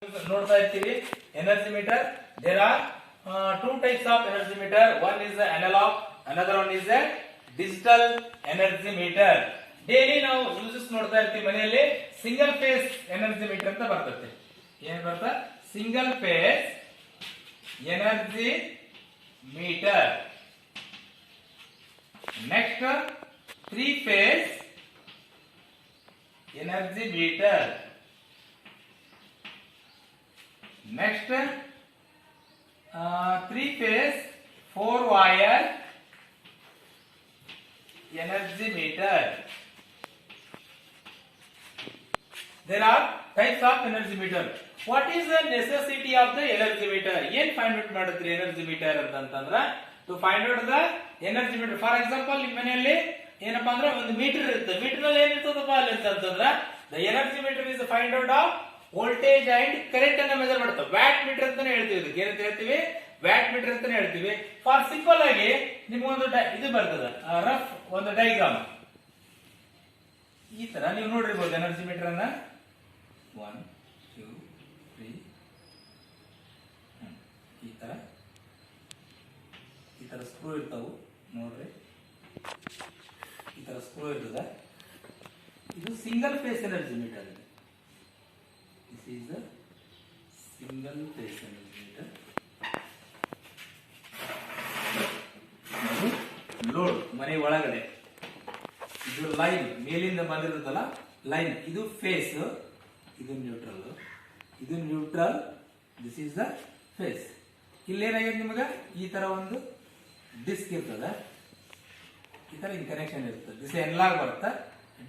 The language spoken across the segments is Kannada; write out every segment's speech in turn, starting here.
ನೋಡ್ತಾ ಇರ್ತೀವಿ energy meter. There are two types of energy meter. One is the analog, another one is the digital energy meter. Daily ನಾವು ಯೂಸಸ್ ನೋಡ್ತಾ ಇರ್ತೀವಿ ಮನೆಯಲ್ಲಿ. ಸಿಂಗಲ್ ಫೇಸ್ ಎನರ್ಜಿ ಮೀಟರ್ ಅಂತ ಬರ್ತದೆ. ಏನ್ ಬರ್ತಾ? Single phase energy meter. Next 3 phase energy meter. Next 3 phase 4 wire energy meter. There are types of energy meter. What is the necessity of the energy meter? Yen find out madutri energy meter antandra to find out the energy meter. For example ನಿಮ್ಮ ಮನೆಯಲ್ಲಿ ಏನಪ್ಪಾ ಅಂದ್ರೆ ಒಂದು ಮೀಟರ್ ಇರುತ್ತೆ. ಮೀಟರ್ ಅಲ್ಲಿ ಏನಿರ್ತದಪ್ಪ ಅಲ್ಲಿ ಅಂತಂದ್ರೆ the energy meter is the find out of voltage and current ಅನ್ನ ಮೆಜರ್ ಮಾಡುತ್ತೆ. ವ್ಯಾಟ್ ಮೀಟರ್ ಅಂತಾನೆ ಹೇಳ್ತೀವಿ. ಇದಕ್ಕೆ ಏನಂತ ಹೇಳ್ತೀವಿ? ವ್ಯಾಟ್ ಮೀಟರ್ ಅಂತಾನೆ ಹೇಳ್ತೀವಿ. ಫಾರ್ ಸಿಂಪಲ್ ಆಗಿ ನಿಮ್ಗೊಂದು ಇದು ಬರ್ತದೆ, ರಫ್ ಒಂದು ಡೈಗ್ರಾಮ್ ಈ ತರ ನೀವು ನೋಡಿರ್ಬೋದು. ಎನರ್ಜಿ ಮೀಟರ್ ಅನ್ನ 1 2 3 ಈ ತರ ಸ್ಕ್ರೂ ಇರ್ತಾವು ನೋಡ್ರಿ. ಈ ತರ ಸ್ಕ್ರೂ ಇರ್ತದೆ. ಇದು single phase energy meter. This is a single phase energy meter. Load ಮನೆ ಒಳಗಡೆ ಇದು ಲೈನ್ ಮೇಲಿಂದ ಬಂದಿರುತ್ತಲ್ಲ ಲೈನ್, ಇದು ಫೇಸ್, ಇದು ನ್ಯೂಟ್ರಲ್, ಇದು neutral. This is the phase. ಇಲ್ಲೇನಾಗಿದೆ ನಿಮಗ ಈ ತರ ಒಂದು ಡಿಸ್ಕ್ ಇರ್ತದೆ. ಈ ತರ ಹಿಂಗ್ ಕನೆಕ್ಷನ್ ಇರ್ತದೆ. ದಿಸ್ ಎನ್ಲಾಗ್ ಬರುತ್ತೆ.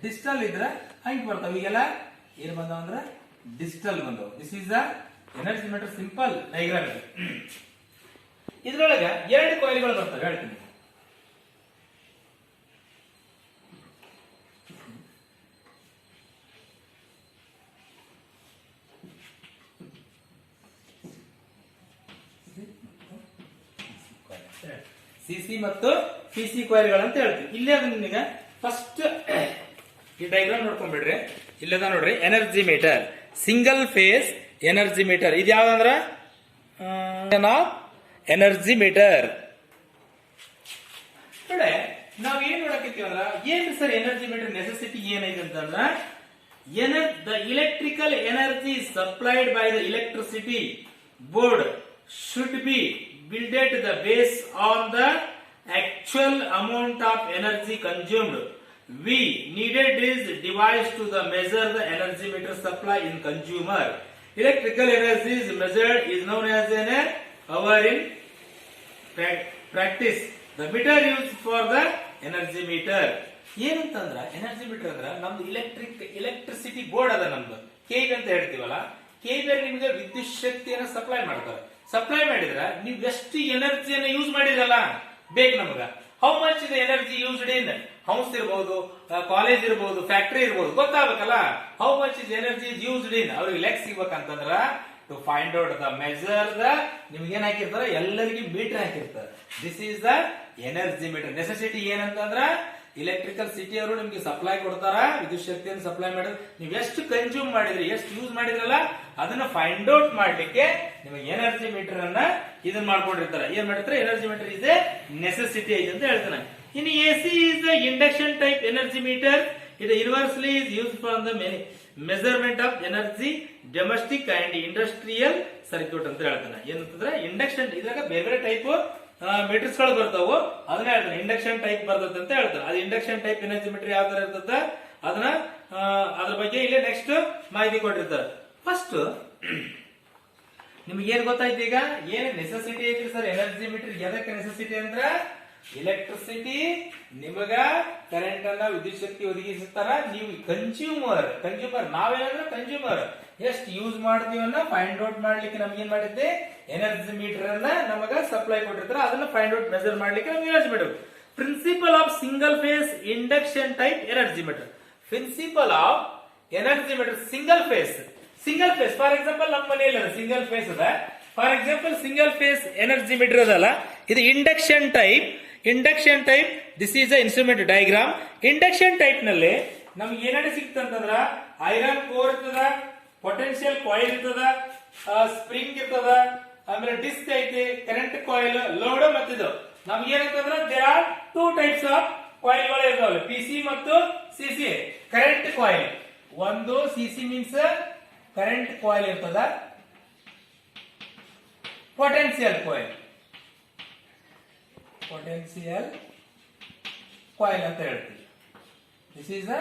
ಡಿಜಿಟಲ್ ಇದ್ರೆ ಹಂಗ್ ಬರ್ತಾವ. ಈಗೆಲ್ಲ ಏನ್ ಬಂದಾವ ಅಂದ್ರೆ ಡಿಜಿಟಲ್ ಬಂದವು. This is the energy metre. Simple diagram. ಇದ್ರೊಳಗೆ 2 ಕಾಯಿಲ್ಗಳು ಬರ್ತವೆ, ಹೇಳ್ತೀನಿ. ಸಿಸಿ ಮತ್ತು ಪಿಸಿ ಕಾಯಿಲ್ಗಳು ಅಂತ ಹೇಳ್ತೀವಿ. ಇಲ್ಲೇ ನಿಮಗೆ ಫಸ್ಟ್ ಈ ಡೈಗ್ರಾಮ್ ನೋಡ್ಕೊಂಡ್ಬಿಡ್ರಿ. ಇಲ್ಲದ ನೋಡ್ರಿ energy meter, single phase energy metre. ಇದು ಯಾವ್ದಂದ್ರ ಎನರ್ಜಿ ಮೀಟರ್. ನೋಡಿ ನಾವ್ ಏನ್ ನೋಡಕತ್ತೀವಿ ಅಂದ್ರ ಏನ್ ಸರ್ ಎನರ್ಜಿ ಮೀಟರ್ ನೆಸೆಸಿಟಿ ಏನೈತೆ ಅಂತಂದ್ರ the electrical energy supplied by the electricity board should be billed the base on the actual amount of energy consumed. We needed is device to the measure the energy meter supply in consumer. Electrical energy is measured is known as an hour in practice. The meter used for the energy meter. ಏನಂತಂದ್ರ ಎನರ್ಜಿ ಮೀಟರ್ ಅಂದ್ರ ನಮ್ದು ಎಲೆಕ್ಟ್ರಿಸಿಟಿ ಬೋರ್ಡ್ ಅದ. ನಮ್ದು ಕೆಬಿ ಅಂತ ಹೇಳ್ತೀವಲ್ಲ, ಕೆಬಿ ನಿಮ್ಗೆ ವಿದ್ಯುತ್ ಶಕ್ತಿಯನ್ನ ಸಪ್ಲೈ ಮಾಡ್ತಾರೆ. ಸಪ್ಲೈ ಮಾಡಿದ್ರ ನೀವು ಎಷ್ಟು ಎನರ್ಜಿಯನ್ನ ಯೂಸ್ ಮಾಡಿದ್ರಲ್ಲ ಬೇಕು ನಮಗ. How much the energy used in house ಇರಬಹುದು, ಕಾಲೇಜ್ ಇರಬಹುದು, ಫ್ಯಾಕ್ಟರಿ ಇರಬಹುದು, ಗೊತ್ತಾಗಬೇಕಲ್ಲ. How much is energy is used in. ಅವ್ರಿಗೆ ಲೆಕ್ಕ ಸಿಗ್ಬೇಕಂತಂದ್ರ to find out the measure the ನಿಮ್ಗೆ ಏನ್ ಹಾಕಿರ್ತಾರ, ಎಲ್ಲರಿಗೂ ಮೀಟರ್ ಹಾಕಿರ್ತಾರೆ. This is the energy meter. Necessity ಏನಂತಂದ್ರ ಇಲೆಕ್ಟ್ರಿಕಲ್ ಸಿಟಿ ಅವರು ನಿಮ್ಗೆ ಸಪ್ಲೈ ಕೊಡ್ತಾರ, ವಿದ್ಯುತ್ ಶಕ್ತಿಯನ್ನು ಸಪ್ಲೈ ಮಾಡಿದ್ರೆ ನೀವು ಎಷ್ಟು ಕನ್ಸ್ಯೂಮ್ ಮಾಡಿದ್ರಿ, ಎಷ್ಟು ಯೂಸ್ ಮಾಡಿದ್ರಲ್ಲ ಅದನ್ನ ಫೈಂಡ್ ಔಟ್ ಮಾಡ್ಲಿಕ್ಕೆ ನಿಮಗೆ ಎನರ್ಜಿ ಮೀಟರ್ ಅನ್ನ ಇದನ್ನ ಮಾಡ್ಕೊಂಡಿರ್ತಾರೆ. ಏನ್ ಮಾಡಿರ್ತಾರೆ? Energy metre is A necessity ಐತೆ ಅಂತ ಹೇಳ್ತಾನೆ. ಇನ್ನು AC is the induction type energy metre. It universally is use for the measurement of energy domestic and industrial circuit ಅಂತ ಹೇಳ್ತಾನೆ. ಏನಂತಂದ್ರೆ ಇಂಡಕ್ಷನ್, ಇದ್ರಾಗ ಬೇರೆ ಬೇರೆ ಟೈಪ್ ಮೀಟರ್ಸ್ ಗಳು ಬರ್ತಾವು. ಅದನ್ನ ಹೇಳ್ತಾನೆ ಇಂಡಕ್ಷನ್ ಟೈಪ್ ಬರ್ತದೆ ಅಂತ ಹೇಳ್ತಾನೆ. ಅದು ಇಂಡಕ್ಷನ್ ಟೈಪ್ ಎನರ್ಜಿ ಮೀಟರ್ ಯಾವ ತರ ಇರ್ತದೆ ಅದನ್ನ ಅದ್ರ ಬಗ್ಗೆ ಇಲ್ಲಿ ನೆಕ್ಸ್ಟ್ ಮಾಹಿತಿ ಕೊಟ್ಟಿರ್ತಾರೆ. ಫಸ್ಟ್ ನಿಮ್ಗೆ ಏನ್ ಗೊತ್ತಾಯ್ತು ಈಗ ಏನ್ ನೆಸೆಸಿಟಿ ಐತಿ ಸರ್ ಎನರ್ಜಿ ಮೀಟರ್. ಎದಕ್ಕೆ ನೆಸೆಸಿಟಿ ಅಂದ್ರ ಎಲೆಕ್ಟ್ರಿಸಿಟಿ ನಿಮಗ ಕರೆಂಟ್ ಅನ್ನ ವಿದ್ಯುತ್ ಶಕ್ತಿ ಒದಗಿಸುತ್ತಾರ. ನೀವು ಕನ್ಸ್ಯೂಮರ್ ನಾವೇನಂದ್ರೆ ಕನ್ಸ್ಯೂಮರ್ ಎಷ್ಟು ಯೂಸ್ ಮಾಡ್ತೀವನ್ನ ಫೈಂಡ್ ಔಟ್ ಮಾಡ್ಲಿಕ್ಕೆ ನಮ್ಗೆ ಏನ್ ಮಾಡಿದ್ದೆ ಎನರ್ಜಿ ಮೀಟರ್ ಅನ್ನ ನಮಗ ಸಪ್ಲೈ ಕೊಟ್ಟಿರ್ತಾರ. ಅದನ್ನ ಫೈಂಡ್ ಔಟ್ ಮೆಜರ್ ಮಾಡ್ಲಿಕ್ಕೆ ನಮ್ಗೆ energy meter. Principle of single phase induction type energy meter. Principle of energy meter single phase. Single phase for example ನಮ್ಮ ಮನೆಯಲ್ಲಿ ಸಿಂಗಲ್ ಫೇಸ್ ಅದ. For example single phase energy meter ಅದಲ್ಲ, ಇದು induction type. Induction type this is a instrument diagram. Induction type ನಲ್ಲಿ ನಮ್ಗೆ ಏನೇನು ಸಿಕ್ತಂತಂದ್ರ ಐರನ್ ಕೋರ್ ಇರ್ತದ, ಪೊಟೆನ್ಶಿಯಲ್ ಕಾಯಿಲ್ ಇರ್ತದ, ಸ್ಪ್ರಿಂಗ್ ಇರ್ತದ, ಆಮೇಲೆ ಡಿಸ್ಕ್ ಐತಿ, ಕರೆಂಟ್ ಕಾಯಿಲ್, ಲೋಡ್ ಮತ್ತಿದು ನಮ್ಗೆ ಏನಂತಂದ್ರೆ there are two types of coil ಗಳು ಇರ್ತಾವಲ್ಲ, ಪಿಸಿ ಮತ್ತು ಸಿಸಿ. ಕರೆಂಟ್ ಕಾಯಿಲ್ ಒಂದು, ಸಿಸಿ ಮೀನ್ಸ್ ಕರೆಂಟ್ ಕಾಯಿಲ್ ಇರ್ತದ, ಪೊಟೆನ್ಶಿಯಲ್ ಕಾಯಿಲ್, ಪೊಟೆನ್ಶಿಯಲ್ ಕಾಯಿಲ್ ಅಂತ ಹೇಳ್ತೀವಿ. This is a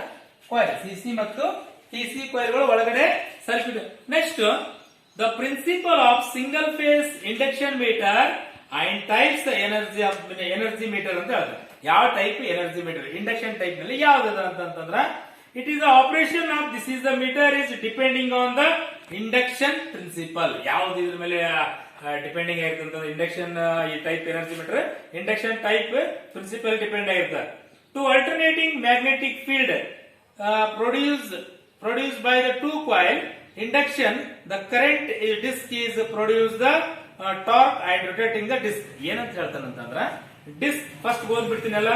coil. CC ಮತ್ತು ಟಿಸಿ ಕಾಯಿಲ್ಗಳು ಒಳಗಡೆ ಸ್ವಲ್ಪ ಇದೆ. Next the principle of single phase induction meter and types energy of energy meter ಅಂತ ಹೇಳ್ತಾರೆ. ಯಾವ type energy meter induction type ನಲ್ಲಿ ಯಾವ್ದು ಅಂತಂದ್ರ it is the operation of this is the meter is depending on the induction principle. ಯಾವ್ದು ಇದ್ರ ಮೇಲೆ ಡಿಪೆಂಡಿಂಗ್ ಆಗಿರ್ತಂತ ಇಂಡಕ್ಷನ್ ಈ type energy meter induction type principle depend ಆಗಿರ್ತಾರೆ. To alternating magnetic field produced by the two coil induction, the current disc is produce the torque and rotating the disc. ಏನಂತ ಹೇಳ್ತಾನಂತಂದ್ರ disc first ಓದ್ಬಿಡ್ತೀನಲ್ಲ,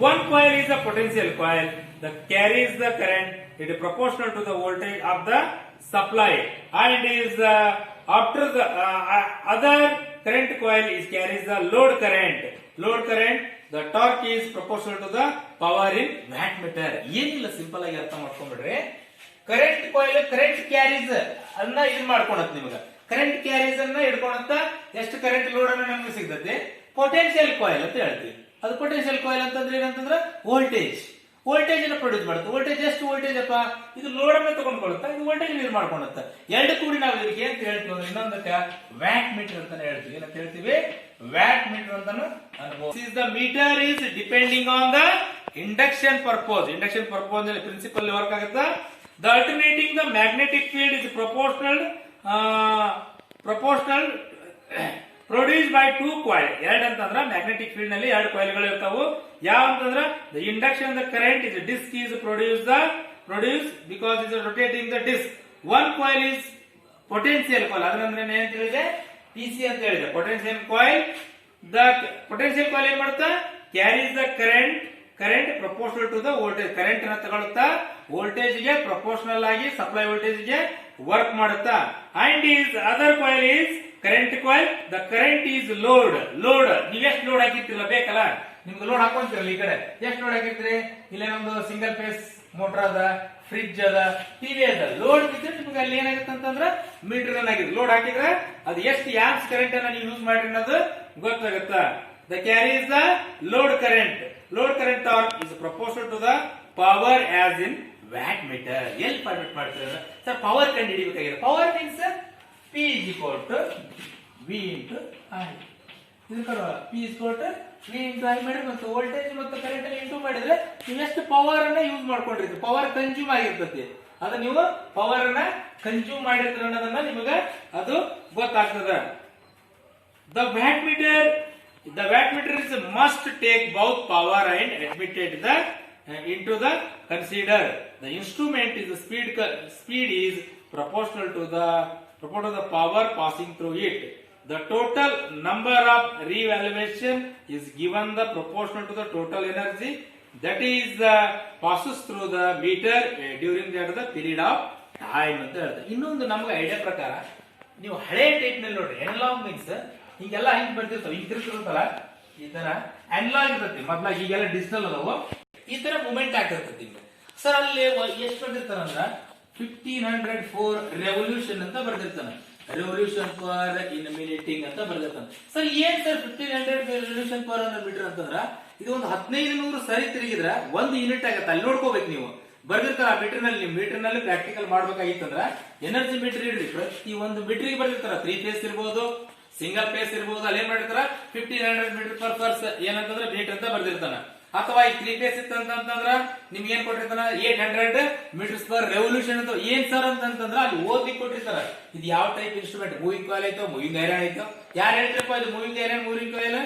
one coil is a potential coil that carries the current. It is proportional to the voltage of the supply and is after the other current coil is carries the load current. The torque is proportional to the power in wattmeter. ಏನಿಲ್ಲ, ಸಿಂಪಲ್ ಆಗಿ ಅರ್ಥ ಮಾಡ್ಕೊಂಡ್ಬಿಡ್ರಿ. ಕರೆಂಟ್ ಕಾಯಿಲ್ ಕರೆಂಟ್ ಕ್ಯಾರೀಸ್ ಅನ್ನ ಇದು ಮಾಡ್ಕೊಳತ್ ನಿಮ್ಗ. ಕರೆಂಟ್ ಕ್ಯಾರೀಸ್ ಅನ್ನ ಹಿಡ್ಕೊಳತ್ತ ಎಷ್ಟು ಕರೆಂಟ್ ಲೋಡ್ ಅನ್ನ ನಮ್ಗೆ ಸಿಗ್ತದೆ ಪೊಟೆನ್ಶಿಯಲ್ ಕಾಯಿಲ್ ಅಂತ ಹೇಳ್ತೀವಿ. ಅದು ಪೊಟೆನ್ಶಿಯಲ್ ಕಾಯಿಲ್ ಅಂತಂದ್ರೆ ಏನಂತಂದ್ರೆ ವೋಲ್ಟೇಜ್ ಅನ್ನ ಪ್ರೊಡ್ಯೂಸ್ ಮಾಡುತ್ತೆ. ವೋಲ್ಟೇಜ್ ಎಷ್ಟು ವೋಲ್ಟೇಜ್ ಅಪ್ಪ, ಇದು ಲೋಡ್ ಅನ್ನ ತಗೊಂಡ್ಕೊಳುತ್ತಾ, ಇದು ವೋಲ್ಟೇಜ್ ಯೂಸ್ ಮಾಡ್ಕೊಳುತ್ತೆ. ಎರಡು ಕೂಡಿ ನಾವು ಇದಕ್ಕೆ ಅಂತ ಹೇಳ್ತೀವಿ ಅಂದ್ರೆ ಇನ್ನೊಂದಕ್ಕೆ ವ್ಯಾಟ್ ಮೀಟರ್ ಅಂತಾನೆ ಹೇಳ್ತೀವಿ. ಏನಂತ ಹೇಳ್ತೀವಿ? ವ್ಯಾಟ್ ಮೀಟರ್ ಅಂತಾನು ಅನ್ಬೋದು. This is the meter is depending on the induction purpose. Induction purpose ನಲ್ಲಿ ಪ್ರಿನ್ಸಿಪಲ್ ವರ್ಕ್ ಆಗುತ್ತಾ. The alternating the magnetic field is proportional produced by two coil. ಎರಡು ಅಂತಂದ್ರ ಮ್ಯಾಗ್ನೆಟಿಕ್ ಫೀಲ್ಡ್ ನಲ್ಲಿ ಎರಡು ಕಾಯಿಲ್ ಗಳು ಇರ್ತಾವು. ಯಾವ ಅಂತಂದ್ರ the induction the current is disc is produced because it is rotating the disc. One coil is potential coil. ಅದರಂದ್ರೆ ಏನು ಹೇಳಿದೆ? ಪಿಸಿ ಅಂತ ಹೇಳಿದೆ. potential coil ಏನ್ ಮಾಡುತ್ತಾ? carries the current proportional to the voltage. Current ಅನ್ನು ತಗೊಳ್ಳುತ್ತಾ ವೋಲ್ಟೇಜ್ ಗೆ ಪ್ರಪೋರ್ಷನಲ್ ಆಗಿ ಸಪ್ಲೈ ವೋಲ್ಟೇಜ್ ಗೆ ವರ್ಕ್ ಮಾಡುತ್ತಾ. And is other coil is current coil. The current is load. ನೀವ್ ಎಷ್ಟು ಲೋಡ್ ಹಾಕಿರ್ತಿಲ್ಲ ಬೇಕಲ್ಲ, ನಿಮ್ಗೆ ಲೋಡ್ ಹಾಕೊಂತಿರಲ್ಲ. ಈ ಕಡೆ ಎಷ್ಟು ಲೋಡ್ ಹಾಕಿರ್ತೀರಿ? ಇಲ್ಲೇ ನಮ್ದು ಸಿಂಗಲ್ ಫೇಸ್ ಮೋಟರ್ ಅದ, ಫ್ರಿಡ್ಜ್ ಅದ, ಟಿವಿ ಅದ. ಲೋಡ್ ಬಿದ್ದರೆ ನಿಮ್ಗೆ ಅಲ್ಲಿ ಏನಾಗುತ್ತೆ ಅಂತಂದ್ರ ಮೀಟರ್ ರನ್ ಆಗಿದೆ. ಲೋಡ್ ಹಾಕಿದ್ರೆ ಅದು ಎಷ್ಟು ಆಂಪ್ಸ್ ಕರೆಂಟ್ ಅನ್ನ ನೀವು ಯೂಸ್ ಮಾಡಿ ಅನ್ನೋದು ಗೊತ್ತಾಗುತ್ತಾ. The carries the load current torque is proportional to the power as in watt meter. ಎಲ್ಲಿ ಫಾರ್ಮೇಟ್ ಮಾಡ್ತಾರೆ ಸರ್? ಪವರ್ ಕಂಡು ಹಿಡಿಬೇಕಾಗಿದೆ. Power means P is equal to V into I. P is equal to V into I ಮಾಡಿದ್ರೆ ಮತ್ತು ವೋಲ್ಟೇಜ್ ಮತ್ತು ಕರೆಂಟ್ ಅನ್ನು ಇಂಟು ಮಾಡಿದ್ರೆ ನೀವು ಎಷ್ಟು ಪವರ್ ಅನ್ನ ಯೂಸ್ ಮಾಡ್ಕೊಂಡಿರ್ತೀವಿ, ಪವರ್ ಕನ್ಸ್ಯೂಮ್ ಆಗಿರ್ತದೆ. ಅದ ನೀವು ಪವರ್ ಅನ್ನ ಕನ್ಸ್ಯೂಮ್ ಮಾಡಿರ್ತೀರ ಅನ್ನೋದನ್ನ ನಿಮಗೆ ಅದು ಗೊತ್ತಾಗ್ತದ. The wattmeter is must take both power and admitted into the consider. The instrument is the speed is proportional to the power passing through it. The total number of revaluation is given the proportional to the total energy that is passes through the meter during the period of time ಅಂತ ಹೇಳ್ತಾರೆ. ಇನ್ನೊಂದು ನಮಗೆ ಐಡಿಯಾ ಪ್ರಕಾರ ನೀವು ಹಳೆ ಟೈಪ್ ನಲ್ಲಿ ನೋಡ್ರಿ, ಅನಲಾಗ್ ಮೀನ್ಸ್ ಹಿಂಗೆಲ್ಲ ಹಿಂಗ್ ಬರ್ತಿರ್ತಾವ, ಹಿಂಗ್ ತಿರ್ತಿರುತ್ತಲ್ಲ ಈ ತರ ಅನಲಾಗ್ ಇರ್ತೈತಿ. ಮೊದ್ಲ ಈಗೆಲ್ಲ ಡಿಜಿಟಲ್ ಅದಾವು, ಈ ತರ ಮೂವ್ಮೆಂಟ್ ಆಗ್ತಿರ್ತೈತಿ. ಸರ್ ಅಲ್ಲಿ ಎಷ್ಟು ಬರ್ದಿರ್ತಾರಂದ್ರ 1504 ರೆವಲ್ಯೂಷನ್ ಅಂತ ಬರ್ದಿರ್ತಾನೆ. ರೆವಲ್ಯೂಷನ್ ಪರ್ ಇನ್ ಮಿನಿಟಿಂಗ್ ಅಂತ ಬರ್ದಿರ್ತಾನೆ. ಸರ್ ಏನ್ ಸರ್ 1500 ರೆವಲ್ಯೂಷನ್ ಪರ್ ಮೀಟರ್ ಅಂತಂದ್ರ ಇದು ಒಂದು 1500 ಸರಿ ತಿರುಗಿದ್ರ 1 ಯೂನಿಟ್ ಆಗತ್ತೆ. ಅಲ್ಲಿ ನೋಡ್ಕೋಬೇಕು ನೀವು ಬರ್ದಿರ್ತಾರ ಮೀಟರ್ ನಲ್ಲಿ ಪ್ರಾಕ್ಟಿಕಲ್ ಮಾಡ್ಬೇಕಾಗಿತ್ತಂದ್ರ ಎನರ್ಜಿ ಮೀಟರ್ ಇಡ್ರಿ. ಪ್ರತಿ ಒಂದು ಮೀಟರ್ ಬರ್ದಿರ್ತಾರ. 3 ಫೇಸ್ ಇರ್ಬೋದು, ಸಿಂಗಲ್ ಫೇಸ್ ಇರ್ಬೋದು. ಅಲ್ಲಿ ಏನ್ ಮಾಡಿರ್ತಾರ 1500 ಮೀಟರ್ ಪರ್ ಪರ್ಸ್ ಏನಂತಂದ್ರೆ ಮೀಟರ್ ಅಂತ ಬರ್ದಿರ್ತಾನ. ಅಥವಾ ಈ 3 ಫೇಸ್ ಇತ್ತಂತಂದ್ರ ನಿಮ್ಗೆ ಏನ್ ಕೊಟ್ಟಿರ್ತಾನ 800 ಮೀಟರ್ಸ್ ಪರ್ ರೆವಲ್ಯೂಷನ್ ಅಂತ. ಏನ್ ಸರ್ ಅಂತಂದ್ರ ಅಲ್ಲಿ ಓದ್ಲಿಕ್ಕೆ ಕೊಟ್ಟಿರ್ತಾರ. ಇದು ಯಾವ ಟೈಪ್ ಇನ್ಸ್ಟ್ರೂಮೆಂಟ್? ಮೂವಿಂಗ್ ಕಾಯಿಲ್ ಆಯ್ತು, ಮೂವಿಂಗ್ ಐರನ್ ಆಯ್ತು. ಯಾರು ಹೇಳ್ತಿರಪ್ಪ ಇದು moving iron, moving coil?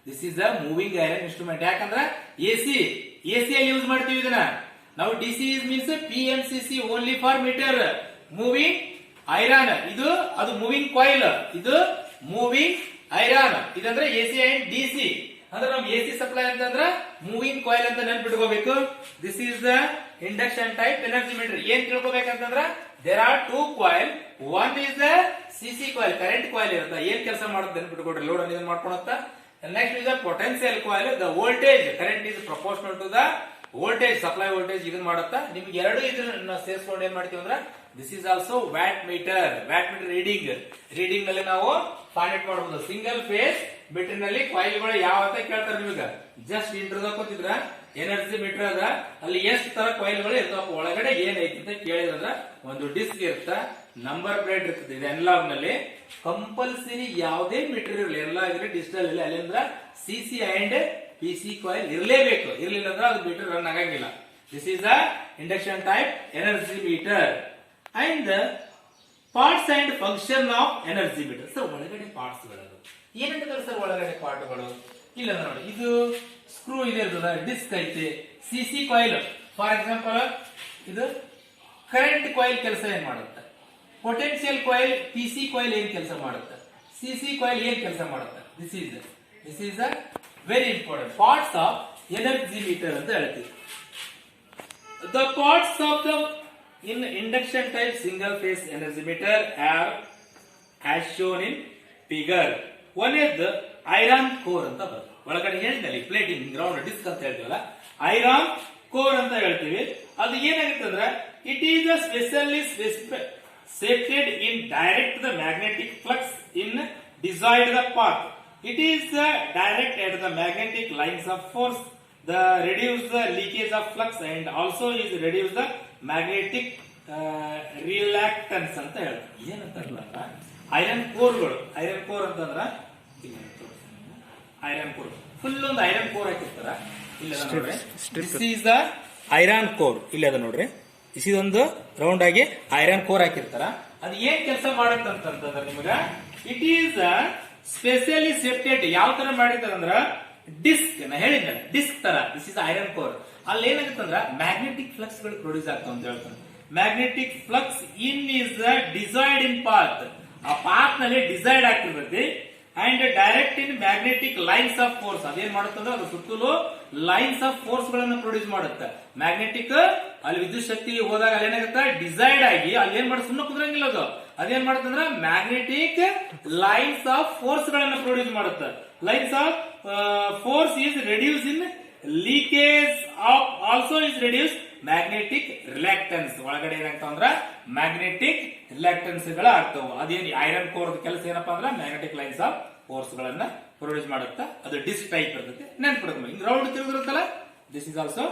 This is a moving iron instrument. ಯಾಕಂದ್ರ ಎಸಿ ಅಲ್ಲಿ ಯೂಸ್ ಮಾಡ್ತೀವಿ ಇದನ್ನ ನಾವು. DC means PMCC only for meter. Moving iron ಇದು, ಅದು ಮೂವಿಂಗ್ ಕಾಯಿಲ್, ಇದು ಮೂವಿಂಗ್ ಐರನ್. ಇದಂದ್ರೆ ಎಸಿ ಅಂಡ್ ಡಿಸಿ. ಅಂದ್ರೆ ನಮ್ ಎಸಿ ಸಪ್ಲೈ ಅಂತಂದ್ರ ಮೂವಿಂಗ್ ಕಾಯಿಲ್ ಅಂತ ನೆನ್ಪಿಟ್ಕೋಬೇಕು. This is the induction type energy meter. ಏನ್ ತಿಳ್ಕೊಬೇಕಂತಂದ್ರ there are two coil, one is the CC coil, current coil ಇರುತ್ತೆ, ಏನ್ ಕೆಲಸ ಮಾಡುತ್ತೆ ಬಿಟ್ಕೊಡ್ರಿ, ಲೋಡ್ ಅನ್ನು ಇದನ್ನ ಮಾಡ್ಕೊಳತ್ತ. Next is the potential coil, the voltage current is proportional to the voltage, supply voltage ಇದನ್ನ ಮಾಡುತ್ತಾ. ನಿಮ್ಗೆ ಎರಡು ಇದನ್ನ ಸೇರಿಸ್ಕೊಂಡು ಏನ್ ಮಾಡ್ತೀವಿ ಅಂದ್ರೆ this is also watt meter. Watt meter reading ನಲ್ಲಿ ನಾವು ಫೈಂಡ್ ಔಟ್ ಮಾಡಬಹುದು. ಸಿಂಗಲ್ ಫೇಸ್ ಮೀಟರ್ ನಲ್ಲಿ ಕಾಯಿಲ್ಗಳು ಯಾವ ಅಂತ ಕೇಳ್ತಾರೆ ನಿಮಗೆ, ಜಸ್ಟ್ ಇಂಟ್ರದಾಗ ಕೂತಿದ್ರ ಎನರ್ಜಿ ಮೀಟರ್ ಅದ, ಅಲ್ಲಿ ಎಷ್ಟು ತರ ಕಾಯಿಲ್ಗಳು ಇರ್ತಾವ, ಒಳಗಡೆ ಏನೈತಿ ಅಂತ ಕೇಳಿದ್ರ ಒಂದು ಡಿಸ್ಕ್ ಇರುತ್ತ, ನಂಬರ್ ಪ್ಲೇಟ್ ಇರ್ತದೆ. ಇದೆಲ್ಲ ನಲ್ಲಿ ಕಂಪಲ್ಸರಿ ಯಾವುದೇ ಮೀಟರ್ ಇರಲಿ, ಎಲ್ಲ ಆಗಿರಲಿ ಡಿಜಿಟಲ್ ಇಲ್ಲ, ಅಲ್ಲಿಂದ್ರ ಸಿಸಿ ಅಂಡ್ ಪಿಸಿ ಕಾಯಿಲ್ ಇರಲೇಬೇಕು, ಇರ್ಲಿಲ್ಲ ಅಂದ್ರೆ ಅದು ಮೀಟರ್ ರನ್ ಆಗಂಗಿಲ್ಲ. This is the induction type energy metre. And parts and function of energy meter. Sir ಒಳಗಡೆ ಪಾರ್ಟ್ಸ್ ಗಳು ಏನಿರ್ತದೆ ಸರ್ ಒಳಗಡೆ ಪಾರ್ಟ್ಗಳು? ಇಲ್ಲ ನೋಡಿ, ಇದು ಸ್ಕ್ರೂ ಇದೆ ಇರ್ತದ, ಡಿಸ್ಕ್ ಐತೆ, ಸಿಸಿ ಕಾಯಿಲ್ ಫಾರ್ ಎಕ್ಸಾಂಪಲ್ ಇದು ಕರೆಂಟ್ ಕಾಯಿಲ್ ಕೆಲಸ ಏನ್ ಮಾಡುತ್ತೆ, ಪೊಟೆನ್ಶಿಯಲ್ ಕಾಯಿಲ್ ಪಿಸಿ ಕಾಯಿಲ್ ಏನ್ ಕೆಲಸ ಮಾಡುತ್ತೆ, ಸಿಸಿ ಕಾಯಿಲ್ ಏನ್ ಕೆಲಸ ಮಾಡುತ್ತೆ. This is the very important parts of energy meter ಅಂತ ಹೇಳ್ತೀವಿ. The parts of the in induction type single phase energy meter are as shown in figure. One is the iron core ಅಂತ ಬರುತ್ತೆ, ಒಳಗಡೆ ಹೇಳಿದ್ನಲ್ಲಿ ಪ್ಲೇಟಿಂಗ್ ಗ್ರೌಂಡ್ ಡಿಸ್ಕ್ ಅಂತ ಹೇಳ್ತೀವಲ್ಲ, ಐರನ್ ಕೋರ್ ಅಂತ ಹೇಳ್ತೀವಿ. ಅದು ಏನಾಗುತ್ತೆ ಅಂದ್ರೆ it is a specially shifted in direct the magnetic flux in desired the path. It is direct at the magnetic lines of force, the reduce the leakage of flux and also is reduce the magnetic reluctance ಅಂತ ಹೇಳ್ತಾರೆ. ಏನಂತಾರಲ್ಲ ಐರನ್ ಕೋರ್ಗಳು, ಐರನ್ ಕೋರ್ ಅಂತಂದ್ರ ಐರನ್ ಕೋರ್ ಫುಲ್ ಒಂದು ಐರನ್ ಕೋರ್ ಹಾಕಿರ್ತಾರ. ಇಲ್ಲ ನೋಡ್ರಿ, this is the iron core. ಇಲ್ಲ ಅದ ನೋಡ್ರಿ, ದಿಸ್ ಇಸ್ ಒಂದು ರೌಂಡ್ ಆಗಿ ಐರನ್ ಕೋರ್ ಹಾಕಿರ್ತಾರ. ಅದು ಏನ್ ಕೆಲಸ ಮಾಡತ್ತಂತಂದ್ರ ನಿಮಗ ಇಟ್ ಈಸ್ ಸ್ಪೆಷಲಿ ಶಿಫ್ಟೆಡ್. ಯಾವ ತರ ಮಾಡಿರ್ತಾರಂದ್ರ ಡಿಸ್ಕ್, ನಾ ಹೇಳಿದ್ನ ಡಿಸ್ಕ್ ತರ. This is iron core. ಅಲ್ಲಿ ಏನಾಗುತ್ತೆ ಅಂದ್ರ ಮ್ಯಾಗ್ನೆಟಿಕ್ ಫ್ಲಕ್ಸ್ ಗಳು ಪ್ರೊಡ್ಯೂಸ್ ಆಗ್ತಾವ ಅಂತ ಹೇಳ್ತಾರೆ. Magnetic flux in is decide in path, ಆ ಪಾತ್ ನಲ್ಲಿ ಡಿಸೈಡ್ ಆಗ್ತಿರ್ತೈತಿ. And direct in magnetic lines of force, ಅದೇನ್ ಮಾಡುತ್ತಂದ್ರೆ ಅದು ಸುತ್ತಲೂ ಲೈನ್ಸ್ ಆಫ್ ಫೋರ್ಸ್ ಗಳನ್ನ ಪ್ರೊಡ್ಯೂಸ್ ಮಾಡುತ್ತೆ. ಮ್ಯಾಗ್ನೆಟಿಕ್ ಅಲ್ಲಿ ವಿದ್ಯುತ್ ಶಕ್ತಿ ಹೋದಾಗ ಅಲ್ಲಿ ಏನಾಗುತ್ತೆ ಡಿಸೈಡ್ ಆಗಿ ಅಲ್ಲಿ ಏನ್ ಮಾಡುತ್ತೆ, ಸುಮ್ಮನೆ ಕುದ್ರಂಗಿಲ್ಲ ಅದು, ಅದೇನ್ ಮಾಡುತ್ತಂದ್ರೆ ಮ್ಯಾಗ್ನೆಟಿಕ್ ಲೈನ್ಸ್ ಆಫ್ ಫೋರ್ಸ್ ಗಳನ್ನ ಪ್ರೊಡ್ಯೂಸ್ ಮಾಡುತ್ತೆ. Lines of force is reduce in leakage of also is reduce magnetic reluctance. ಒಳಗಡೆ ಏನಾಗ್ತಾವ ಅಂದ್ರ ಮ್ಯಾಗ್ನೆಟಿಕ್ ರಿಲ್ಯಾಕ್ಟನ್ಸ್ ಗಳ ಆಗ್ತಾವ. ಅದೇನು ಐರನ್ ಕೋರ್ ಕೆಲಸ ಏನಪ್ಪಾ ಅಂದ್ರೆ ಮ್ಯಾಗ್ನೆಟಿಕ್ ಲೈನ್ಸ್ ಆಫ್ ಫೋರ್ಸ್ ಗಳನ್ನ ಪ್ರೊಡ್ಯೂಸ್ ಮಾಡುತ್ತಾ. ಅದು ಡಿಸ್ಕ್ ಟೈಪ್ ಇರ್ತದೆ, ನೆನ್ಪಿಡ್ಕೊಂಡು ಹಿಂಗ್ ರೌಂಡ್ ತಿರುಗಿರುತ್ತಲ್ಲ, this is also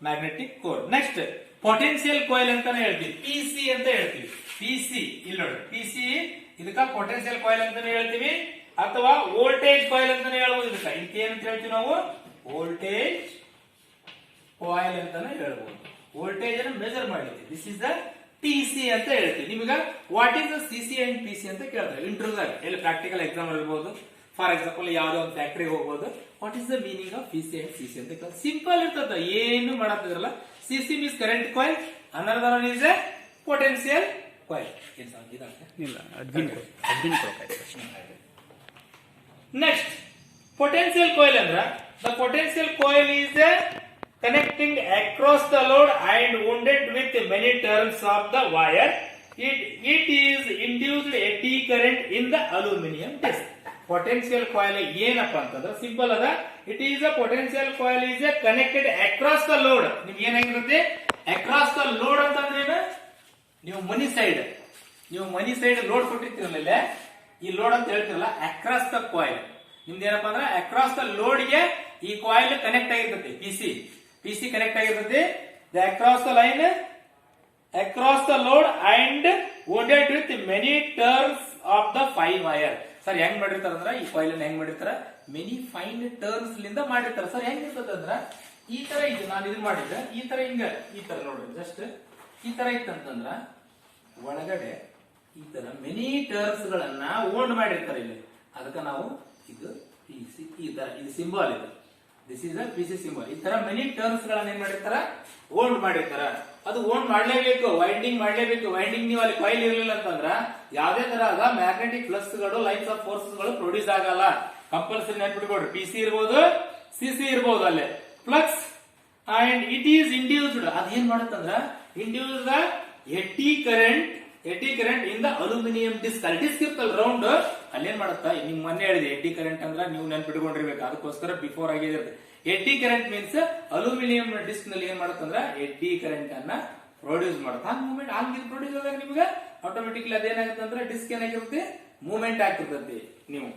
magnetic core. Next potential coil ಅಂತಾನೆ ಹೇಳ್ತೀವಿ, ಪಿಸಿ ಅಂತ ಹೇಳ್ತೀವಿ. ಪಿಸಿ ಇಲ್ಲಿ ನೋಡಿ, ಪಿಸಿ ಇದಕ್ಕ ಪೊಟೆನ್ಶಿಯಲ್ ಕಾಯಿಲ್ ಅಂತಾನೆ ಹೇಳ್ತೀವಿ, ಅಥವಾ ವೋಲ್ಟೇಜ್ ಕಾಯಿಲ್ ಅಂತಾನೆ ಹೇಳ್ಬೋದು. ಇದಕ್ಕೆ ಏನಂತ ಹೇಳ್ತೀವಿ ನಾವು, ವೋಲ್ಟೇಜ್ ಕಾಯಿಲ್ ಅಂತಾನೆ ಹೇಳ್ಬೋದು. ವೋಲ್ಟೇಜ್ ಅನ್ನು ಮೆಜರ್ ಮಾಡಲಿಕ್ಕೆ ದಿಸ್ ಇಸ್ ದ ಪಿಸಿ ಅಂತ ಹೇಳ್ತೀವಿ. ನಿಮಗೆ what is the CC and PC ಅಂತ ಕೇಳ್ತಾರೆ ಇಂಟರ್ವ್ಯೂದಾಗ, ಎಲ್ಲಿ ಪ್ರಾಕ್ಟಿಕಲ್ ಎಕ್ಸಾಮ್ ಇರ್ಬೋದು. ಫಾರ್ ಎಕ್ಸಾಂಪಲ್ ಯಾವ್ದೋ ಒಂದು ಫ್ಯಾಕ್ಟರಿಗೆ ಹೋಗ್ಬೋದು, what is the meaning of PC and CC ಅಂತ ಕೇಳ. ಸಿಂಪಲ್ ಇರ್ತದ, ಏನು ಮಾಡತ್ತಿದ್ರಲ್ಲ. CC means current coil, another one is a potential coil. Next, potential coil andra, the potential coil is a connecting across the load and wounded with many turns of the wire. It is induced eddy current in the aluminum disc. Potential coil ಏನಪ್ಪಾ ಅಂತಂದ್ರೆ ಸಿಂಪಲ್ ಅದ. It is a potential coil is a connected across the load. ನಿಮ್ಗೆ ಏನಾಗಿರುತ್ತೆ ಅಕ್ರಾಸ್ ದ ಲೋಡ್ ಅಂತಂದ್ರೆ ನೀವು ಮನಿ ಸೈಡ್ ಲೋಡ್ ಕೊಟ್ಟಿರ್ತೀರಲ್ಲ, ಈ ಲೋಡ್ ಅಂತ ಹೇಳ್ತಿರಲ್ಲ, ಅಕ್ರಾಸ್ ದ ಕಾಯಿಲ್ ನಿಮ್ದು ಏನಪ್ಪಾ ಅಂದ್ರೆ ಅಕ್ರಾಸ್ ದ ಲೋಡ್ ಗೆ ಈ ಕಾಯಿಲ್ ಕನೆಕ್ಟ್ ಆಗಿರ್ತೈತಿ. ಪಿಸಿ ಕನೆಕ್ಟ್ ಆಗಿರ್ತೈತಿ. The across the line across the load and wounded with many turns of the fine wire. Sir ಹೆಂಗ್ ಮಾಡಿರ್ತಾರ ಅಂದ್ರ ಈ ಕಾಯಿಲ್ ಹೆಂಗ್ ಮಾಡಿರ್ತಾರ, ಮೆನಿ ಫೈನ್ ಟರ್ನ್ಸ್ ಲಿಂದ ಮಾಡಿರ್ತಾರ. ಸರ್ ಹೆಂಗ್ ಇರ್ತದ ಅಂದ್ರ ಈ ತರ ಇದು ನಾನು ಇದನ್ನ ಮಾಡಿದ್ರೆ ಈ ತರ ಹಿಂಗ ಈ ತರ ನೋಡ್ರಿ, ಜಸ್ಟ್ ಈ ತರ ಇತ್ತಂತಂದ್ರ ಒಳಗಡೆ ಈ ತರ ಮೆನಿ ಟರ್ನ್ಸ್ ಗಳನ್ನ ಓಲ್ಡ್ ಮಾಡಿರ್ತಾರೆ ಇಲ್ಲಿ. ಅದಕ್ಕೆ ನಾವು ಇದು ಪಿಸಿ ಈ ತರ ಇದು ಸಿಂಬಲ್ ಇದು, this is a PC symbol. ಈ ತರ ಮೆನಿ ಟರ್ನ್ಸ್ ಗಳನ್ನ ಏನ್ ಮಾಡಿರ್ತಾರ, ಓಲ್ಡ್ ಮಾಡಿರ್ತಾರ. ಅದು ಓನ್ ಮಾಡ್ಲೇಬೇಕು, ವೈಂಡಿಂಗ್ ಮಾಡ್ಲೇಬೇಕು. ವೈಂಡಿಂಗ್ ನೀವು ಅಲ್ಲಿ ಕಾಯಿಲ್ ಇರಲಿಲ್ಲ ಅಂತಂದ್ರ ಯಾವ್ದೇ ತರ ಅದ ಮ್ಯಾಗ್ನೆಟಿಕ್ ಫ್ಲಕ್ಸ್ ಗಳು ಲೈನ್ಸ್ ಆಫ್ ಫೋರ್ಸಸ್ ಗಳು ಪ್ರೊಡ್ಯೂಸ್ ಆಗಲ್ಲ. ಕಂಪಲ್ಸರಿ ನೆನ್ಪಿಟ್ಕೊಡ್ರಿ, ಪಿಸಿ ಇರ್ಬೋದು ಸಿಸಿ ಇರ್ಬೋದು ಅಲ್ಲಿ flux and it is induced. ಅದ್ ಏನ್ ಮಾಡುತ್ತಂದ್ರ induce the eddy current in the aluminium disc. ಅಲ್ಲಿ ಡಿಸ್ಕ್ ಇರ್ತಲ್ಲ ರೌಂಡ್, ಅಲ್ಲೇನ್ ಮಾಡುತ್ತಾ, ನಿಮ್ ಮೊನ್ನೆ ಹೇಳಿದೆ ಎಡ್ಡಿ ಕರೆಂಟ್ ಅಂದ್ರೆ ನೀವು ನೆನ್ಪಿಟ್ಕೊಂಡಿರ್ಬೇಕು, ಅದಕ್ಕೋಸ್ಕರ ಬಿಫೋರ್ ಆಗಿರುತ್ತೆ. Eddy current means aluminium disc ನಲ್ಲಿ ಏನ್ ಮಾಡುತ್ತಂದ್ರ ಎಡ್ಡಿ ಕರೆಂಟ್ ಅನ್ನ ಪ್ರೊಡ್ಯೂಸ್ ಮಾಡುತ್ತೆ. ಹಂಗ ಮೂವ್ಮೆಂಟ್ ಹಂಗೆ ಪ್ರೊಡ್ಯೂಸ್ ಆದಾಗ ನಿಮ್ಗೆ ಆಟೋಮೆಟಿಕ್ಲಿ ಅದೇನಾಗುತ್ತೆ ಅಂದ್ರೆ ಡಿಸ್ಕ್ ಏನಾಗಿರುತ್ತೆ, ಮೂವ್ಮೆಂಟ್ ಆಗ್ತಿರ್ತದೆ. ನೀವು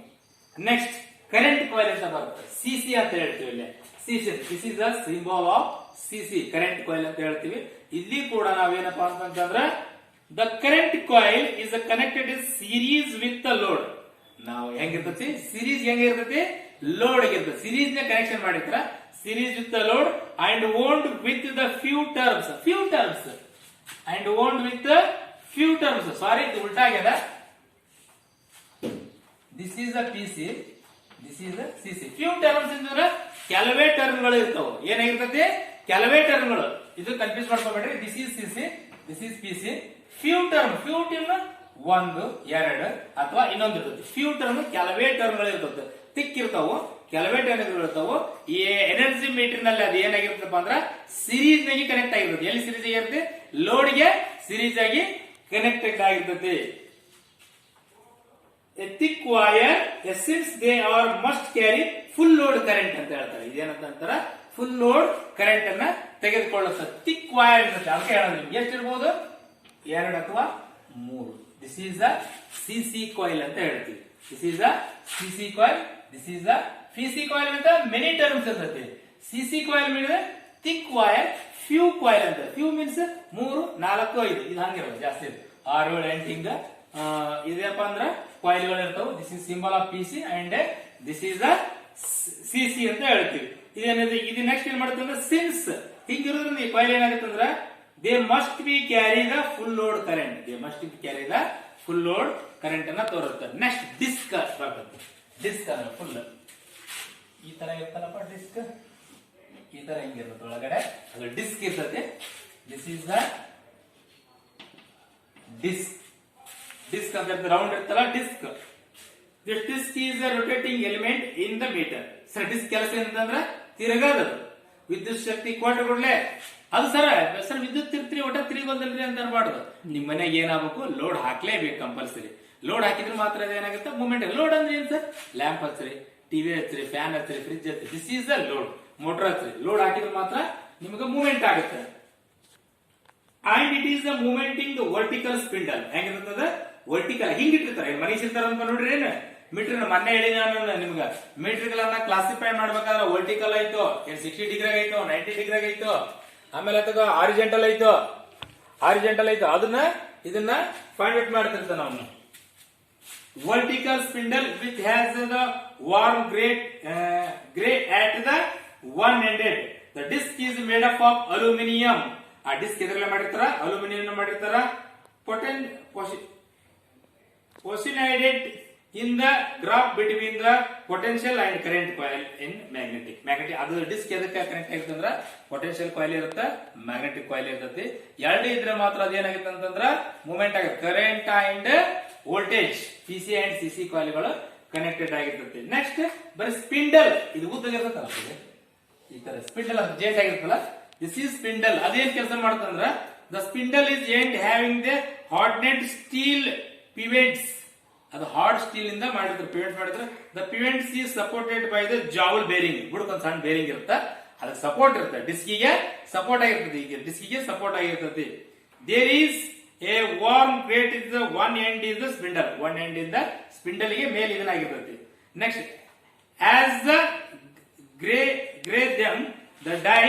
ನೆಕ್ಸ್ಟ್ ಕರೆಂಟ್ ಕಾಯಿಲ್ ಅಂತ ಬರುತ್ತೆ, ಸಿಸಿ ಅಂತ ಹೇಳ್ತೀವಿ. ಇಲ್ಲಿ CC, this is the symbol of CC, current coil ಅಂತ ಹೇಳ್ತೀವಿ. ಇಲ್ಲಿ ಕೂಡ ನಾವೇನಪ್ಪಾ ಅಂತಂದ್ರೆ the current coil is connected in series with the load. ನಾವು ಹೆಂಗಿರ್ತತಿ ಸೀರೀಸ್ ಹೆಂಗಿರ್ತತಿ, ಲೋಡ್ ಇರ್ತದೆ. ಸೀರೀಸ್ ನ ಕನೆಕ್ಷನ್ ಮಾಡಿದ್ರ series with the load and owned with the few terms and owned with few terms. Sorry, ಇದು ಉಲ್ಟಾ ಆಗ್ಯದ. This is the PC, this is the CC. Few terms ಅಂದ್ರೆ ಕೆಲವೇ ಟರ್ಮ್ಗಳು ಇರ್ತಾವೆ. ಏನಾಗಿರ್ತದೆ, ಕೆಲವೇ ಟರ್ಮ್ಗಳು. ಇದು ಕನ್ಫ್ಯೂಸ್ ಮಾಡ್ಕೋಬೇಡ್ರಿ. This is CC, this is PC. Few term ಒಂದು, ಎರಡು ಅಥವಾ ಇನ್ನೊಂದು ಇರ್ತದೆ. ಫ್ಯೂ ಟರ್ಮ್ ಕೆಲವೇ ಟರ್ಮ್ಗಳು ಇರ್ತದೆ, ತಿಕ್ಕಿರ್ತಾವು, ಕೆಲವೇ ಟರ್ಮ್ಗಳು ಇರ್ತಾವು. ಈ ಎನರ್ಜಿ ಮೀಟರ್ ನಲ್ಲಿ ಅದು ಏನಾಗಿರ್ತಪ್ಪ ಅಂದ್ರ ಸಿರೀಸ್ ನಾಗಿ ಕನೆಕ್ಟ್ ಆಗಿರ್ತದೆ. ಎಲ್ಲಿ ಸಿರೀಸ್ ಆಗಿರುತ್ತೆ, ಲೋಡ್ಗೆ ಸಿರೀಸ್ ಆಗಿ ಕನೆಕ್ಟೆಡ್ ಆಗಿರ್ತದೆ. A thick wire, since they are must carry full load current ಅಂತ ಹೇಳ್ತಾರೆ. ಇದೇನಂತ ಅಂತಾರ, ಫುಲ್ ಲೋಡ್ ಕರೆಂಟ್ ಅನ್ನ ತೆಗೆದುಕೊಳ್ಳುತ್ತೆ. ಥಿಕ್ ವೈರ್ ಇರುತ್ತೆ, ಅದಕ್ಕೆ ಹೇಳೋದು ನಿಮ್ಗೆ ಎಷ್ಟಿರ್ಬೋದು, 2 ಅಥವಾ 3. This is the CC coil ಅಂತ ಹೇಳ್ತೀವಿ. This is the CC coil, this is the PC coil ಅಂತ ಮೆನಿ ಟರ್ಮ್ಸ್ ಇರ್ತದೆ. CC coil means thick wire, few coil ಅಂತ. ಫ್ಯೂ ಮೀನ್ಸ್ 3, 4, 5 ಇದು ಹಂಗಿರೋದು, ಜಾಸ್ತಿ 6, 7, 8 ಹಿಂಗ ಇದಪ್ಪ ಅಂದ್ರ ಕಾಯಿಲ್ಗಳು ಇರ್ತಾವ. This is symbol of PC and this is the CC ಅಂತ ಹೇಳ್ತೀವಿ. ಇದೇನಿದೆ, ಇದು ನೆಕ್ಸ್ಟ್ ಏನ್ ಮಾಡುತ್ತೆ ಅಂದ್ರೆ ಸಿನ್ಸ್ ಹಿಂಗಿರೋದ್ರಿಂದ ಈ ಕಾಯಿಲ್ ಏನಾಗುತ್ತೆ ಅಂದ್ರೆ they must be carry the full load current. They must be carry the full load current ಅನ್ನ ತೋರುತ್ತೆ. ನೆಕ್ಸ್ಟ್ ಡಿಸ್ಕ್ ಬರ್ತದೆ. ಡಿಸ್ಕ್ ಅಂದ್ರೆ ಫುಲ್ ಈ ತರ ಇರ್ತಲ್ಲಪ್ಪ ಡಿಸ್ಕ್, ಈ ತರ ಹಿಂಗಿರುತ್ತೆ ಒಳಗಡೆ, ಅದು ಡಿಸ್ಕ್ ಇರ್ತದೆ. This is the disc. Disc ಅಂತ ರೌಂಡ್ ಇರ್ತಲ್ಲ disc. This disc is a rotating element in the meter. Sir disc ಕೆಲಸ ಏನಂತಂದ್ರೆ ತಿರುಗೋದು. ವಿದ್ಯುತ್ ಶಕ್ತಿ ಕೊಟ್ಟು ಕೊಡ್ಲೆ ಅದು ಸರ್ ವಿದ್ಯುತ್ ತಿರ್ತ್ರಿ ಒಟ್ಟ ತಿರುಗೋದಲ್ರಿ ಅಂತ ಅನ್ಬಾರ್ದು. ನಿಮ್ ಮನೆಗೆ ಏನಾಗಬೇಕು, ಲೋಡ್ ಹಾಕ್ಲೇಬೇಕು ಕಂಪಲ್ಸರಿ. ಲೋಡ್ ಹಾಕಿದ್ರೆ ಮಾತ್ರ ಏನಾಗುತ್ತೆ ಮೂವ್ಮೆಂಟ್. ಲೋಡ್ ಅಂದ್ರೆ ಏನ್ ಸರ್, ಲ್ಯಾಂಪ್ ಹಚ್ಚ್ರಿ, ಟಿವಿ ಹಚ್ಚ್ರಿ, ಫ್ಯಾನ್ ಹಚ್ಚ್ರಿ, ಫ್ರಿಜ್ ಹಚ್ಚ್ರಿ. This is the load. Motor ಹಚ್ಚ್ರಿ, ಲೋಡ್ ಹಾಕಿದ್ರೆ ಮಾತ್ರ ನಿಮಗೆ ಮೂವ್ಮೆಂಟ್ ಆಗುತ್ತೆ. And it is the moving the vertical spindle. ಹೆಂಗಿರ್ತದ, ವರ್ಟಿಕಲ್ ಹಿಂಗಿಟ್ಟಿರ್ತಾರೆ. ಮನೀಶ್ ಇರ್ತಾರ ಅಂತ ನೋಡ್ರಿ. ಏನು ಮೀಟರ್ ಮೊನ್ನೆ ಹೇಳಿ ನಾನು ನಿಮ್ಗ, ಮೀಟರ್ಗಳನ್ನ ಕ್ಲಾಸಿಫೈ ಮಾಡ್ಬೇಕಾದ್ರೆ ವರ್ಟಿಕಲ್ ಆಯ್ತು, 60 ಡಿಗ್ರಿ ಆಯ್ತು, 90 ಡಿಗ್ರಿ ಆಯ್ತು, ಆಮೇಲೆ ಅಥವಾ ಹಾರಿಜೆಂಟಲ್ ಆಯ್ತು, ಇದನ್ನ ಫೈಂಡ್ ಔಟ್ ಮಾಡ್ತಿರ್ತಾನೆ ಅವನು. Vertical spindle which has the worm gear at the one ended. The disc is made up of aluminium. ಆ ಡಿಸ್ಕ್ ಇದರಲ್ಲೇ ಮಾಡಿರ್ತಾರ, ಅಲ್ಯೂಮಿನಿಯಂ ಮಾಡಿರ್ತಾರ. Positioned in the graph between the potential and current coil in magnetic. ಅದು ಡಿಸ್ಕ್ ಎದಕ್ಕೆ ಕನೆಕ್ಟ್ ಆಗಿರುತ್ತೆ ಅಂದ್ರೆ ಪೊಟೆನ್ಶಿಯಲ್ ಕಾಯಿಲ್ ಇರುತ್ತೆ, ಮ್ಯಾಗ್ನೆಟಿಕ್ ಕಾಯಿಲ್ ಇರ್ತದೆ. ಎರಡು ಇದ್ರೆ ಮಾತ್ರ ಅದೇನಾಗುತ್ತೆ ಅಂತಂದ್ರ ಮೂವ್ಮೆಂಟ್ ಆಗುತ್ತೆ. Current and voltage, PC and CC ಕಾಯಿಲ್ಗಳು ಕನೆಕ್ಟೆಡ್ ಆಗಿರ್ತದೆ. ನೆಕ್ಸ್ಟ್ ಬರೀ ಸ್ಪಿಂಡಲ್, ಇದು ಉದ್ದಗಿರ್ತಲ್ಲ, ಈ ತರ ಸ್ಪಿಂಡಲ್ ಅದು ಜೇಟ್ ಆಗಿರ್ತಲ್ಲ. This is spindle. ಅದೇನ್ ಕೆಲಸ ಮಾಡುತ್ತಂದ್ರ the spindle is end having the hardened steel pivots. ಅದು ಹಾರ್ಡ್ ಸ್ಟೀಲ್ ಇಂದ ಮಾಡಿದ್ರು, ಪಿವೆಂಟ್ ಮಾಡಿದ್ರು. The pivots is supported by the ಜಾವಲ್ bearing. ಬುಡಕೊಂದ್ ಸಣ್ಣ ಬೇರಿಂಗ್ ಇರುತ್ತೆ, ಅದಕ್ಕೆ ಸಪೋರ್ಟ್ ಇರುತ್ತೆ. ಡಿಸ್ಕಿಗೆ ಸಪೋರ್ಟ್ ಆಗಿರ್ತದೆ, ಈಗ ಡಿಸ್ಕಿಗೆ ಸಪೋರ್ಟ್ ಆಗಿರ್ತದೆ. There is a worm great is the one end is the spindle. One end ಇಂದ ಸ್ಪಿಂಡಲ್ ಗೆ ಮೇಲೆ ಇದನ್ನಾಗಿರ್ತದೆ. Next as the grey them the die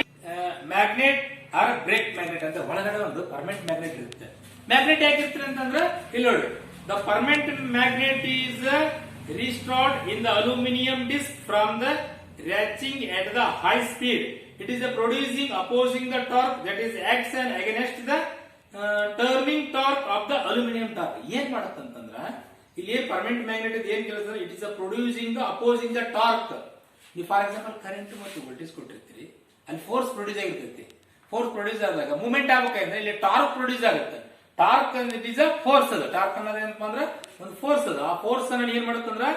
magnet or brake magnet ಅಂತ ಒಳಗಡೆ ಒಂದು ಪರ್ಮನೆಂಟ್ ಮ್ಯಾಗ್ನೆಟ್ ಇರುತ್ತೆ. ಮ್ಯಾಗ್ನೆಟ್ ಯಾಕಿರ್ತಾರೆ ಅಂತಂದ್ರೆ ಇಲ್ಲಿ ನೋಡಿ, the permanent magnet is restored in the aluminum disc from the ratcheting at the high speed. It is producing opposing the torque that is acts and against the turning torque of the aluminum torque. ಏನ್ ಮಾಡುತ್ತಂತಂದ್ರ ಇಲ್ಲಿ ಪರ್ಮನೆಂಟ್ ಮ್ಯಾಗ್ನೆಟ್ ಏನ್ ಕೆಲಸ, it is producing the opposing the torque. ನೀವು ಫಾರ್ ಎಕ್ಸಾಂಪಲ್ ಕರೆಂಟ್ ಮತ್ತು ವೋಲ್ಟೇಜ್ ಕೊಟ್ಟಿರ್ತೀರಿ, ಅಲ್ಲಿ ಫೋರ್ಸ್ ಪ್ರೊಡ್ಯೂಸ್ ಆಗಿರ್ತೈತಿ. ಫೋರ್ಸ್ ಪ್ರೊಡ್ಯೂಸ್ ಆದಾಗ ಮೂವ್ಮೆಂಟ್ ಆಗ್ಬೇಕಂದ್ರೆ ಇಲ್ಲಿ ಟಾರ್ಕ್ ಪ್ರೊಡ್ಯೂಸ್ ಆಗುತ್ತೆ. Torque it is a force. ಅದು ಟಾರ್ಕ್ ಅನ್ನೋದು ಏನಪ್ಪಾ ಅಂದ್ರೆ ಒಂದು ಫೋರ್ಸ್. ಅದು ಆ ಫೋರ್ಸ್ ಅನ್ನ ಏನ್ ಮಾಡುತ್ತಂದ್ರ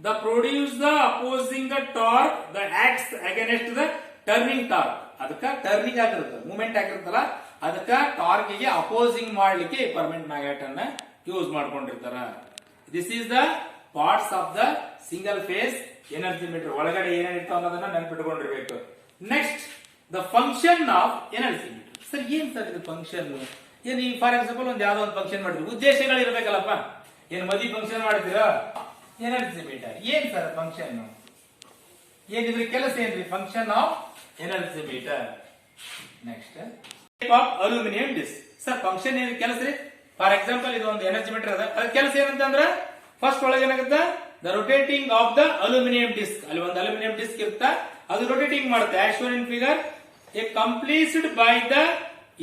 the produce the opposing the torque the acts against the turning torque. ಅದಕ್ಕೆ ಟರ್ನಿಂಗ್ ಆಗಿರುತ್ತೆ, ಮೂವ್ಮೆಂಟ್ ಆಗಿರುತ್ತಲ್ಲ ಅದಕ್ಕ ಟಾರ್ಕ್ ಗೆ ಅಪೋಸಿಂಗ್ ಮಾಡ್ಲಿಕ್ಕೆ ಪರ್ಮನೆಂಟ್ ಮ್ಯಾಗ್ನೆಟ್ ಅನ್ನ ಯೂಸ್ ಮಾಡ್ಕೊಂಡಿರ್ತಾರ. This is the parts of the single phase energy meter. ಒಳಗಡೆ ಏನೇನ್ ಇರ್ತಾವ ಅನ್ನೋದನ್ನ ನೆನ್ಪಿಟ್ಕೊಂಡಿರ್ಬೇಕು. Next the function of energy meter. Sir ಏನ್ ಸರ್ ಇದು ಫಂಕ್ಷನ್? ಏನ್ ಈಗ ಫಾರ್ ಎಕ್ಸಾಂಪಲ್ ಒಂದ್ ಯಾವ್ದೋ ಒಂದು ಫಂಕ್ಷನ್ ಮಾಡಿದ್ರಿ, ಉದ್ದೇಶಗಳು ಇರ್ಬೇಕಲ್ಲಪ್ಪ. ಏನ್ ಮದಿ ಫಂಕ್ಷನ್ ಮಾಡಿದಿರಾ? Energy meter. ಏನ್ ಸರ್ ಫಂಕ್ಷನ್? ಏನಿದ್ರ ಕೆಲಸ ಏನ್ರಿ? Function of energy meter. Next of aluminium disk. Sir function ಏನ್ ಕೆಲಸ ರೀ? ಫಾರ್ ಎಕ್ಸಾಂಪಲ್ ಇದು ಒಂದು ಎನರ್ಜಿ ಮೀಟರ್ ಅದ, ಅದ್ರ ಕೆಲಸ ಏನಂತಂದ್ರ ಫಸ್ಟ್ ಒಳಗೆ ಏನಾಗುತ್ತೆ, the rotating of the aluminium disc. ಅಲ್ಲಿ ಒಂದು ಅಲ್ಯೂಮಿನಿಯಂ ಡಿಸ್ಕ್ ಇರುತ್ತೆ, ಅದು ರೊಟೇಟಿಂಗ್ ಮಾಡುತ್ತೆ. As shown in figure, a comprised by the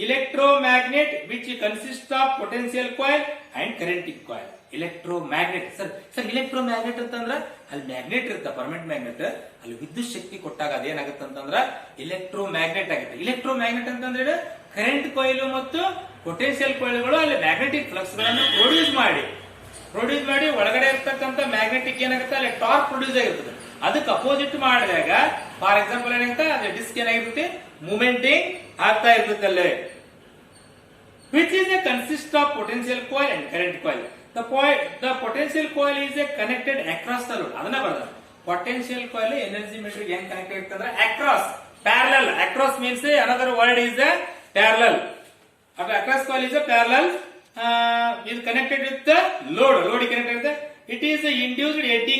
electromagnet which consists of potential coil and current coil. electromagnet sir electromagnet ಅಂತಂದ್ರ ಅಲ್ಲಿ ಮ್ಯಾಗ್ನೆಟ್ ಇರುತ್ತೆ, ಪರ್ಮನೆಂಟ್ ಮ್ಯಾಗ್ನೆಟ್. ಅಲ್ಲಿ ವಿದ್ಯುತ್ ಶಕ್ತಿ ಕೊಟ್ಟಾಗ ಅದೇನಾಗುತ್ತೆ ಅಂತಂದ್ರ electromagnet ಆಗುತ್ತೆ. electromagnet ಅಂತಂದ್ರೆ ಕರೆಂಟ್ ಕಾಯಿಲ್ ಮತ್ತು ಪೊಟೆನ್ಶಿಯಲ್ ಕಾಯಿಲ್ಗಳು ಅಲ್ಲಿ ಮ್ಯಾಗ್ನೆಟಿಕ್ ಫ್ಲಕ್ಸ್ ಗಳನ್ನು ಪ್ರೊಡ್ಯೂಸ್ ಮಾಡಿ ಒಳಗಡೆ ಇರ್ತಕ್ಕಂಥ ಮ್ಯಾಗ್ನೆಟಿಕ್ ಏನಾಗುತ್ತೆ, ಅಲ್ಲಿ ಟಾರ್ಕ್ ಪ್ರೊಡ್ಯೂಸ್ ಆಗಿರ್ತದೆ. ಅದಕ್ಕೆ ಅಪೋಸಿಟ್ ಮಾಡಿದಾಗ ಫಾರ್ ಎಕ್ಸಾಂಪಲ್ ಏನಾಗುತ್ತೆ, ಅದು ಡಿಸ್ಕ್ ಏನಾಗಿರುತ್ತೆ, ಮೂಮೆಂಟಿಂಗ್ ಆಗ್ತಾ ಇರ್ತದೆ ಅಲ್ಲಿ. Which is a consist of potential coil and current coil. The potential coil is a connected across the load. ಅದನ್ನ ಬರ್ದ ಪೊಟೆನ್ಶಿಯಲ್ ಕಾಯಿಲ್ ಎನರ್ಜಿ ಮೀಟರ್ ಹೆಂಗ್ ಕನೆಕ್ಟೆಡ್ ಇರ್ತಂದ್ರೆ across, parallel. Across means another word is a parallel. Across coil is a parallel is connected with the load connected with the, it is induced eddy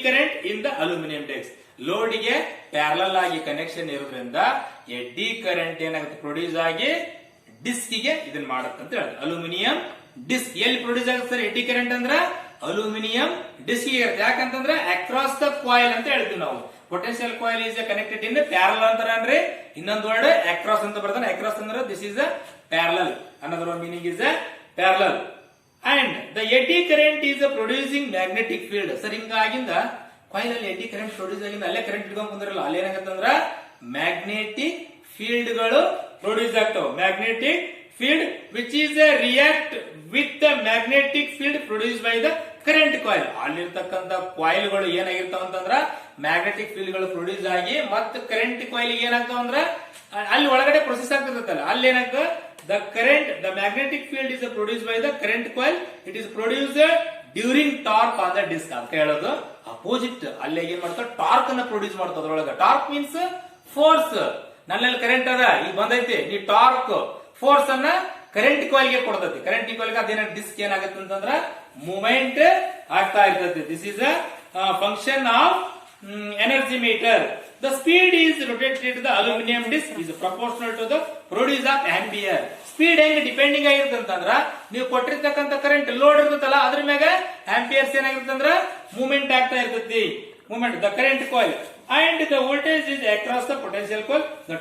current in the aluminum disc. Load ಗೆ ಪ್ಯಾರಲಲ್ ಆಗಿ ಕನೆಕ್ಷನ್ ಇರೋದ್ರಿಂದ ಎಡ್ಡಿ ಕರೆಂಟ್ ಏನಾಗುತ್ತೆ, ಪ್ರೊಡ್ಯೂಸ್ ಆಗಿ ಡಿಸ್ಕ್ ಗೆ ಇದನ್ನ ಮಾಡುತ್ತೆ ಅಂತ ಹೇಳುತ್ತೆ. ಅಲ್ಯೂಮಿನಿಯಂ ಡಿಸ್ಕ್ ಎಲ್ಲಿ ಪ್ರೊಡ್ಯೂಸ್ ಆಗುತ್ತೆ ಸರ್ ಎಡ್ಡಿ ಕರೆಂಟ್ ಅಂದ್ರ ಅಲ್ಯೂಮಿನಿಯಂ ಡಿಸ್ಕ್ ಗೆ ಇರುತ್ತೆ. ಯಾಕಂತಂದ್ರೆ ಅಕ್ರಾಸ್ ದ ಕಾಯಿಲ್ ಅಂತ ಹೇಳ್ತೀವಿ ನಾವು. Potential coil is connected in parallel ಅಂತಾರ ಅಂದ್ರೆ ಇನ್ನೊಂದು ವರ್ಡ್ ಅಕ್ರಾಸ್ ಅಂತ ಬರ್ತಾನೆ. ಅಕ್ರಾಸ್ ಅಂದ್ರೆ this is a parallel. Another one meaning is a parallel. And the eddy current is a producing magnetic field. Sir ಹಿಂಗಾಗಿಂದ ಕಾಯಿಲ್ ಅಲ್ಲಿ ಎಡ್ಡಿ ಕರೆಂಟ್ ಪ್ರೊಡ್ಯೂಸ್ ಆಗಿಂದ ಅಲ್ಲೇ ಕರೆಂಟ್ ಹಿಡ್ಕೊಂಡ್ ಕುಂದ್ರಲ್ಲ, ಅಲ್ಲಿ ಏನಾಗತ್ತಂದ್ರ ಮ್ಯಾಗ್ನೆಟಿಕ್ ಫೀಲ್ಡ್ ಗಳು ಪ್ರೊಡ್ಯೂಸ್ ಆಗ್ತಾವ. Magnetic field which is a react with the magnetic field produce by the current coil. ಅಲ್ಲಿರ್ತಕ್ಕಂಥ ಕಾಯಿಲ್ ಗಳು ಏನಾಗಿರ್ತಾವ ಅಂತಂದ್ರ ಮ್ಯಾಗ್ನೆಟಿಕ್ ಫೀಲ್ಡ್ ಗಳು ಪ್ರೊಡ್ಯೂಸ್ ಆಗಿ ಮತ್ತೆ ಕರೆಂಟ್ ಕಾಯಿಲ್ ಏನಾಗ್ತಾವ ಅಂದ್ರ ಅಲ್ಲಿ ಒಳಗಡೆ ಪ್ರೊಸೆಸ್ ಆಗ್ತಿರ್ತಲ್ಲ, ಅಲ್ಲಿ ಏನಾಗ್ತದ the magnetic field is produced by the current coil. It is produced during torque on the disc. ಅಂತ ಹೇಳೋದು ಅಪೋಸಿಟ್. ಅಲ್ಲಿ ಏನ್ ಮಾಡ್ತಾರೆ, ಟಾರ್ಕ್ ಅನ್ನ ಪ್ರೊಡ್ಯೂಸ್ ಮಾಡ್ತದೆ ಅದ್ರೊಳಗ. Torque means force. ನನ್ನಲ್ಲಿ ಕರೆಂಟ್ ಅದ, ಈಗ ಬಂದೈತಿ, ನೀ ಟಾರ್ಕ್ ಫೋರ್ಸ್ ಅನ್ನ ಕರೆಂಟ್ ಕಾಯಿಲ್ ಗೆ ಕೊಡ್ತೈತಿ. ಕರೆಂಟ್ ಕಾಯಿಲ್ ಗೆ ಅದೇನ ಡಿಸ್ಕ್ ಏನಾಗುತ್ತೆ ಅಂತಂದ್ರ ಮೂವ್ಮೆಂಟ್ ಆಗ್ತಾ ಇರ್ತೈತಿ. This is a function of energy meter. The speed is rotated to the aluminum disc is proportional to the produce of ampere. Speed ಹೆಂಗ್ ಡಿಪೆಂಡಿಂಗ್ ಆಗಿರುತ್ತೆ ಅಂತಂದ್ರ ನೀವು ಕೊಟ್ಟಿರ್ತಕ್ಕಂಥ ಕರೆಂಟ್ ಲೋಡ್ ಇರ್ತದಲ್ಲ ಅದ್ರ ಮ್ಯಾಗ ಆಂಪಿಯರ್ಸ್ ಏನಾಗಿರುತ್ತೆ ಅಂದ್ರ ಮೂವ್ಮೆಂಟ್ ಆಗ್ತಾ ಇರ್ತೈತಿ. Movement the current coil and the voltage is across the potential coil. The